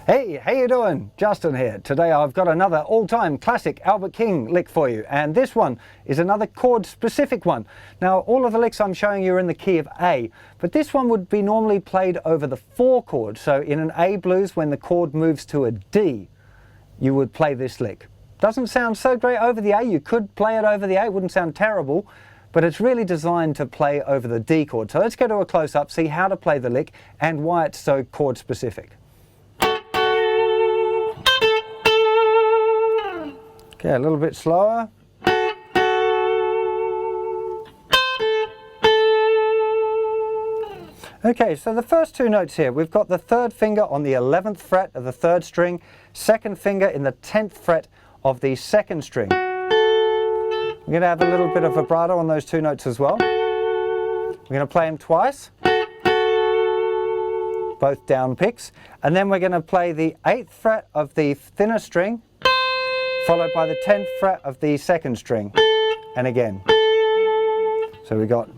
Hey, how you doing? Justin here. Today I've got another all-time classic Albert King lick for you, and this one is another chord-specific one. Now, all of the licks I'm showing you are in the key of A, but this one would be normally played over the 4 chord. So in an A blues, when the chord moves to a D, you would play this lick. Doesn't sound so great over the A. You could play it over the A, it wouldn't sound terrible, but it's really designed to play over the D chord. So let's go to a close-up, see how to play the lick and why it's so chord-specific. Okay, a little bit slower. Okay, so the first 2 notes here, we've got the 3rd finger on the 11th fret of the 3rd string, 2nd finger in the 10th fret of the 2nd string. We're going to have a little bit of vibrato on those 2 notes as well. We're going to play them twice, both down picks, and then we're going to play the 8th fret of the thinner string, followed by the 10th fret of the 2nd string, and again. So we got.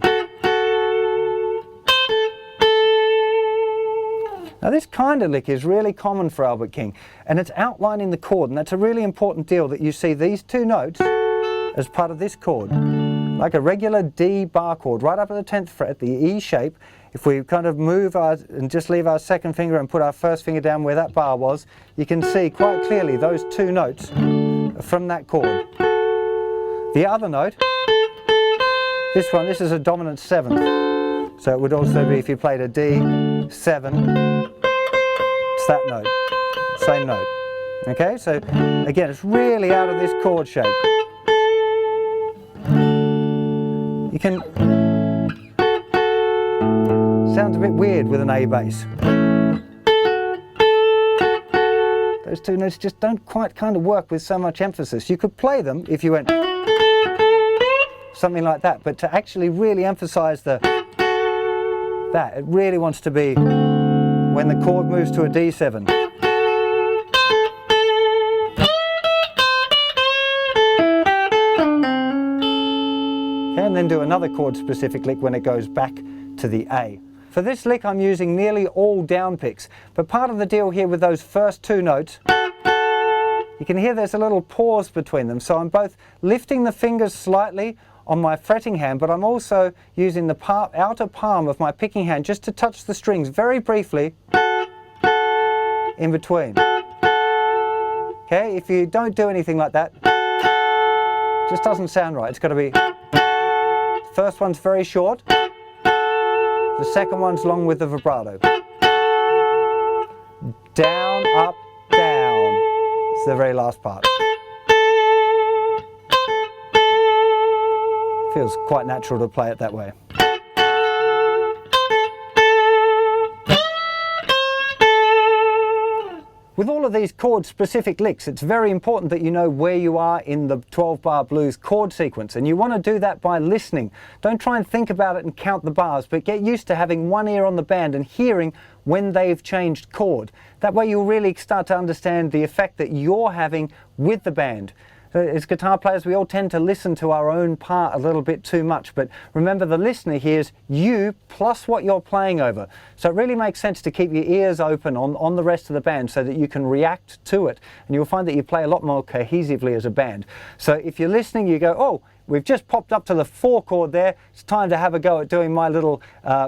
Now this kind of lick is really common for Albert King, and it's outlining the chord, and that's a really important deal that you see these 2 notes as part of this chord. Like a regular D bar chord, right up at the 10th fret, the E shape. If we kind of move and just leave our 2nd finger and put our 1st finger down where that bar was, you can see quite clearly those 2 notes from that chord. The other note, this is a dominant 7th. So it would also be, if you played a D, 7, it's that note, same note. Okay, so again, it's really out of this chord shape. You can, sounds a bit weird with an A bass. Those 2 notes just don't quite kind of work with so much emphasis. You could play them if you went something like that, but to actually really emphasize it really wants to be when the chord moves to a D7. Okay, and then do another chord specific lick when it goes back to the A. For this lick I'm using nearly all down picks, but part of the deal here with those first 2 notes, you can hear there's a little pause between them, so I'm both lifting the fingers slightly on my fretting hand, but I'm also using the outer palm of my picking hand just to touch the strings very briefly in between. Okay, if you don't do anything like that, it just doesn't sound right. It's got to be, first one's very short, the second one's long with the vibrato. Down, up, down. It's the very last part. Feels quite natural to play it that way. With all of these chord-specific licks, it's very important that you know where you are in the 12-bar blues chord sequence, and you want to do that by listening. Don't try and think about it and count the bars, but get used to having one ear on the band and hearing when they've changed chord. That way you'll really start to understand the effect that you're having with the band. As guitar players, we all tend to listen to our own part a little bit too much, but remember, the listener hears you plus what you're playing over. So it really makes sense to keep your ears open on the rest of the band so that you can react to it, and you'll find that you play a lot more cohesively as a band. So if you're listening, you go, oh, we've just popped up to the 4 chord there, it's time to have a go at doing my little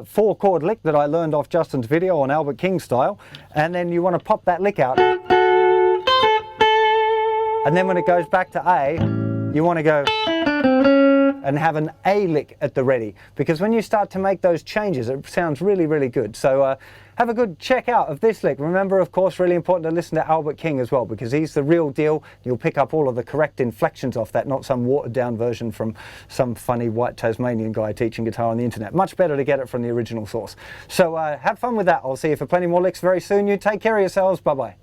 4 chord lick that I learned off Justin's video on Albert King style, and then you want to pop that lick out. And then when it goes back to A, you want to go and have an A lick at the ready, because when you start to make those changes, it sounds really, really good. So have a good check out of this lick. Remember, of course, really important to listen to Albert King as well, because he's the real deal. You'll pick up all of the correct inflections off that, not some watered down version from some funny white Tasmanian guy teaching guitar on the internet. Much better to get it from the original source. So have fun with that. I'll see you for plenty more licks very soon. You take care of yourselves. Bye-bye.